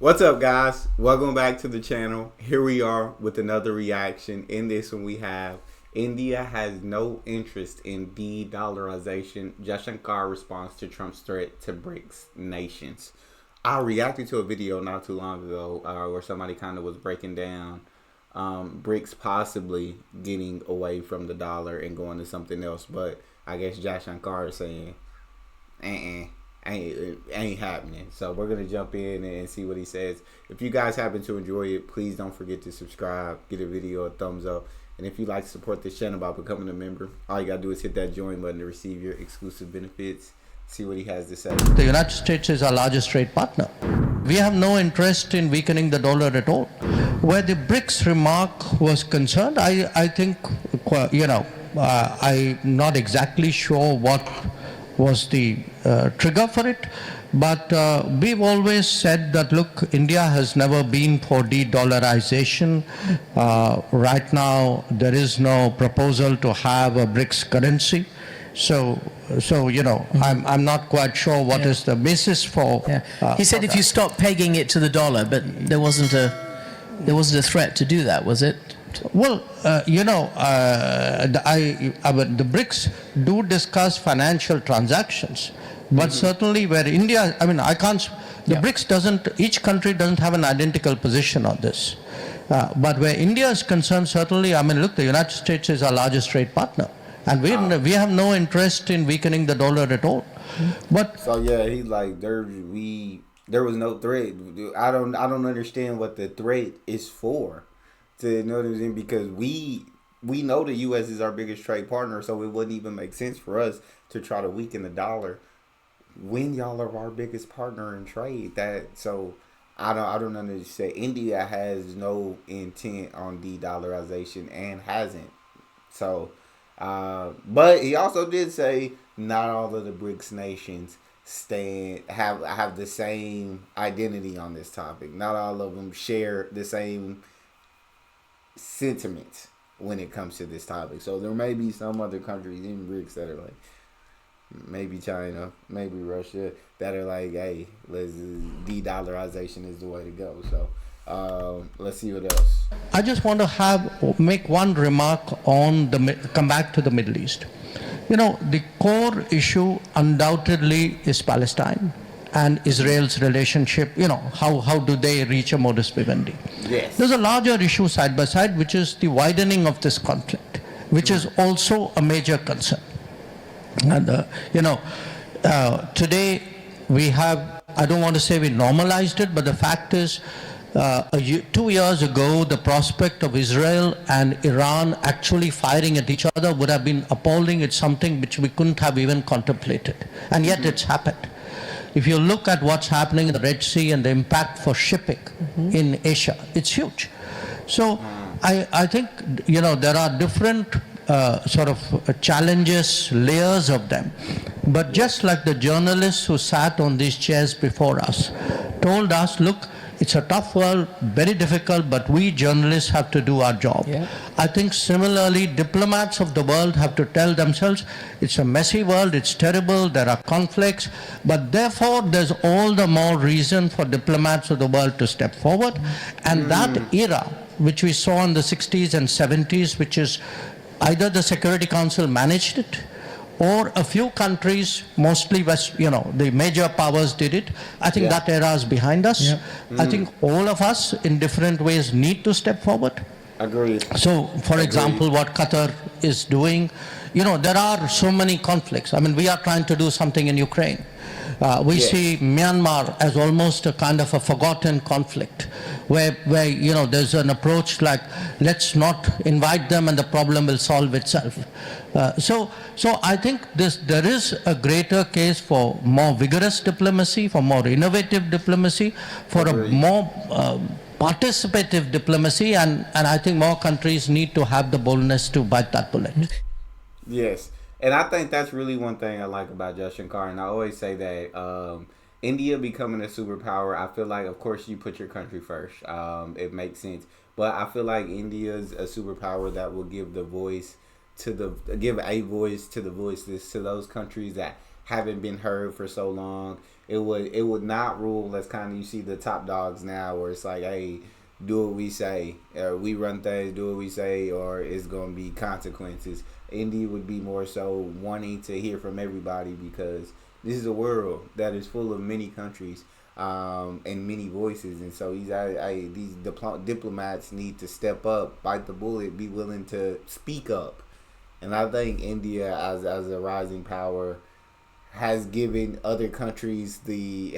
What's up, guys? Welcome back to the channel. Here we are with another reaction. In this one, we have India has no interest in de-dollarization. Jaishankar responds to Trump's threat to Brics nations. I reacted to a video not too long ago where somebody kind of was breaking down Brics possibly getting away from the dollar and going to something else. But I guess Jaishankar is saying, ain't happening. So we're gonna jump in and see what he says. If you guys happen to enjoy it, please don't forget to subscribe, give the video a thumbs up, and if you'd like to support this channel by becoming a member, all you gotta do is hit that join button to receive your exclusive benefits. See what he has to say. The United States is our largest trade partner. We have no interest in weakening the dollar at all. Where the Brics remark was concerned, I think, I'm not exactly sure what was the trigger for it, but we've always said that, look, India has never been for de-dollarization. Right now, there is no proposal to have a Brics currency. So I'm not quite sure what is the basis for. He said if you stop pegging it to the dollar, but there wasn't a threat to do that, was it? Well, the BRICS do discuss financial transactions, but certainly where India, BRICS doesn't, each country doesn't have an identical position on this. But where India is concerned, certainly, look, the United States is our largest trade partner, and we have no interest in weakening the dollar at all. But so yeah, he's like, there was no threat. I don't understand what the threat is for. To know what I'm saying? Because we know the U.S. is our biggest trade partner, so it wouldn't even make sense for us to try to weaken the dollar when y'all are our biggest partner in trade. I don't understand. India has no intent on de-dollarization and hasn't. So, but he also did say not all of the BRICS nations have the same identity on this topic. Not all of them share the same sentiments when it comes to this topic. So there may be some other countries in BRICS that are like, maybe China, maybe Russia, that are like, hey, de-dollarization is the way to go. So let's see what else. I just want to make one remark on come back to the Middle East. The core issue undoubtedly is Palestine and Israel's relationship. How do they reach a modus vivendi? Yes. There's a larger issue side by side, which is the widening of this conflict, which is also a major concern. And today we have, I don't want to say we normalized it, but the fact is 2 years ago, the prospect of Israel and Iran actually firing at each other would have been appalling. It's something which we couldn't have even contemplated, and yet it's happened. If you look at what's happening in the Red Sea and the impact for shipping in Asia, it's huge. So I think, there are different challenges, layers of them. But just like the journalists who sat on these chairs before us told us, look, it's a tough world, very difficult, but we journalists have to do our job. Yeah. I think similarly, diplomats of the world have to tell themselves, it's a messy world, it's terrible, there are conflicts, but therefore there's all the more reason for diplomats of the world to step forward. And that era, which we saw in the 60s and 70s, which is either the Security Council managed it, or a few countries, mostly the major powers did it. I think that era is behind us. Yeah. I think all of us in different ways need to step forward. Agreed. So, for example, what Qatar is doing, there are so many conflicts. We are trying to do something in Ukraine. We see Myanmar as almost a kind of a forgotten conflict, where there's an approach like, let's not invite them and the problem will solve itself. So I think there is a greater case for more vigorous diplomacy, for more innovative diplomacy, for a more participative diplomacy, and I think more countries need to have the boldness to bite that bullet. Yes. And I think that's really one thing I like about Jaishankar. And I always say that India becoming a superpower, I feel like, of course, you put your country first. It makes sense. But I feel like India's a superpower that will give a voice to the voiceless, to those countries that haven't been heard for so long. It would not rule as kind of, you see the top dogs now where it's like, hey, do what we say, we run things, do what we say, or it's gonna be consequences. India would be more so wanting to hear from everybody, because this is a world that is full of many countries, and many voices, and so these diplomats need to step up, bite the bullet, be willing to speak up. And I think India, as a rising power, has given other countries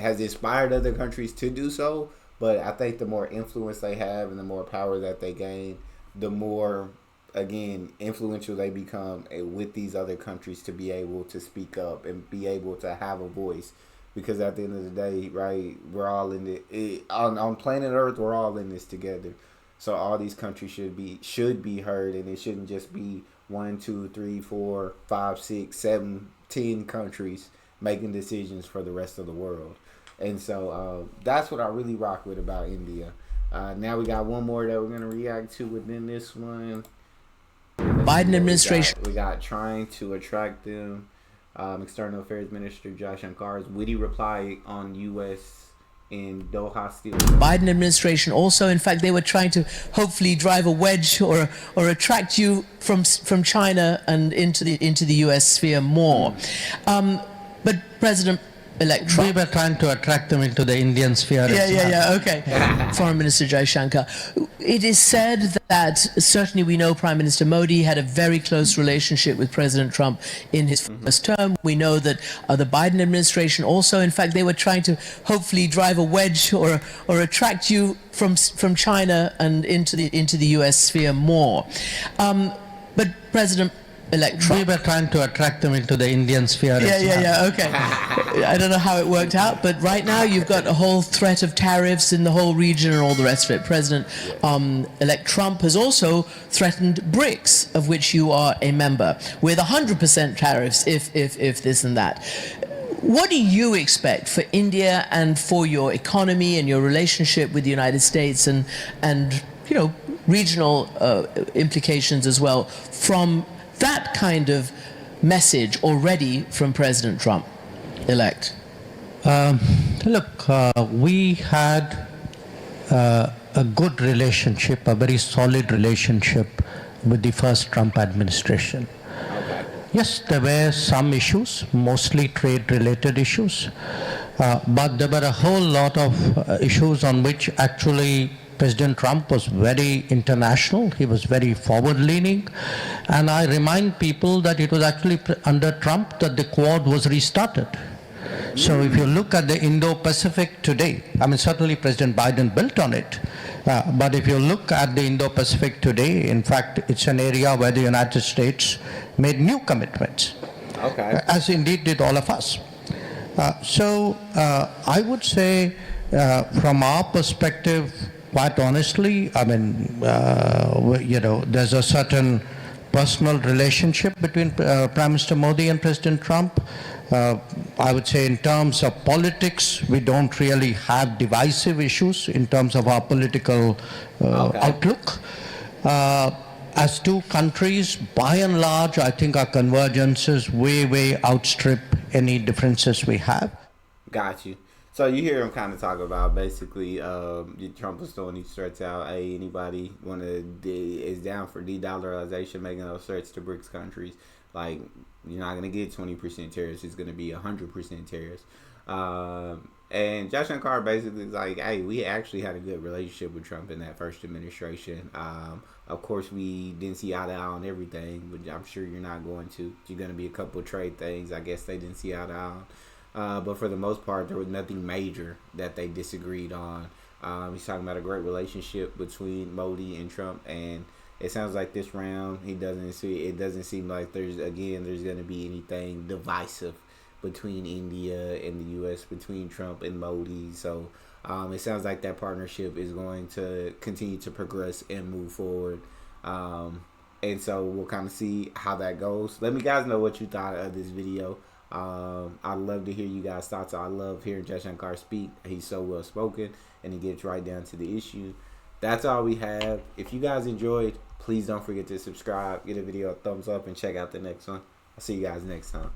has inspired other countries to do so. But I think the more influence they have and the more power that they gain, the more, again, influential they become with these other countries to be able to speak up and be able to have a voice. Because at the end of the day, right, we're all in it on planet Earth. We're all in this together. So all these countries should be heard, and it shouldn't just be 1, 2, 3, 4, 5, 6, 7, 10 countries making decisions for the rest of the world. And so that's what I really rock with about India. Now we got one more that we're going to react to within this one. Biden administration. We got trying to attract them. External Affairs Minister Jaishankar's witty reply on U.S. in Doha Steel. Biden administration also, in fact, they were trying to hopefully drive a wedge or attract you from China and into the U.S. sphere more. But President-elect Trump... We were trying to attract them into the Indian sphere. Okay. Foreign Minister Jaishankar. It is said that certainly we know Prime Minister Modi had a very close relationship with President Trump in his first term. We know that the Biden administration also, in fact, they were trying to hopefully drive a wedge or attract you from China and into the U.S. sphere more. But President-elect Trump... We were trying to attract them into the Indian sphere. Okay. I don't know how it worked out, but right now you've got a whole threat of tariffs in the whole region and all the rest of it. President-elect Trump has also threatened Brics, of which you are a member, with 100% tariffs if this and that. What do you expect for India and for your economy and your relationship with the United States and regional implications as well from that kind of message already from President Trump-elect? Look, we had a good relationship, a very solid relationship with the first Trump administration. Yes, there were some issues, mostly trade-related issues, but there were a whole lot of issues on which actually President Trump was very international. He was very forward-leaning. And I remind people that it was actually under Trump that the Quad was restarted. So if you look at the Indo-Pacific today, I mean, certainly President Biden built on it. But if you look at the Indo-Pacific today, in fact, it's an area where the United States made new commitments, as indeed did all of us. So I would say, from our perspective, quite honestly, I mean, there's a certain personal relationship between Prime Minister Modi and President Trump. I would say in terms of politics, we don't really have divisive issues in terms of our political outlook. As two countries, by and large, I think our convergences way outstrip any differences we have. Got you. So you hear him kind of talk about basically Trump was throwing these threats out. Hey, anybody is down for de-dollarization, making those threats to Brics countries. Like, you're not going to get 20% tariffs. It's going to be 100% tariffs. And Jaishankar basically is like, hey, we actually had a good relationship with Trump in that first administration. Of course, we didn't see eye to eye on everything, but I'm sure you're not going to. You're going to be a couple of trade things. I guess they didn't see eye to eye on. But for the most part, there was nothing major that they disagreed on. He's talking about a great relationship between Modi and Trump, and it sounds like this round it doesn't seem like there's going to be anything divisive between India and the U.S., between Trump and Modi. So it sounds like that partnership is going to continue to progress and move forward. And so we'll kind of see how that goes. Let me guys know what you thought of this video. I'd love to hear you guys' thoughts. I love hearing Jaishankar speak. He's so well spoken and he gets right down to the issue. That's all we have. If you guys enjoyed, please don't forget to subscribe, give the video a thumbs up, and check out the next one. I'll see you guys next time.